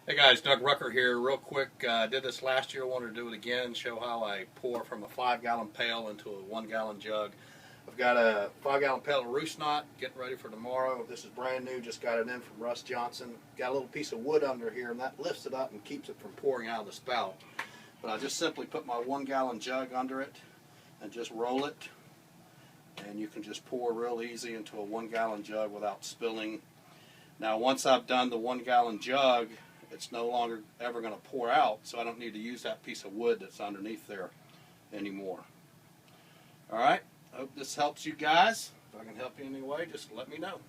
Hey guys, Doug Rucker here. Real quick, I did this last year. I wanted to do it again, show how I pour from a 5-gallon pail into a 1-gallon jug. I've got a 5-gallon pail of roost knot, getting ready for tomorrow. This is brand new, just got it in from Russ Johnson. Got a little piece of wood under here, and that lifts it up and keeps it from pouring out of the spout. But I just simply put my 1-gallon jug under it and just roll it. And you can just pour real easy into a 1-gallon jug without spilling. Now once I've done the 1-gallon jug, it's no longer ever going to pour out, so I don't need to use that piece of wood that's underneath there anymore. Alright, hope this helps you guys. If I can help you in any way, just let me know.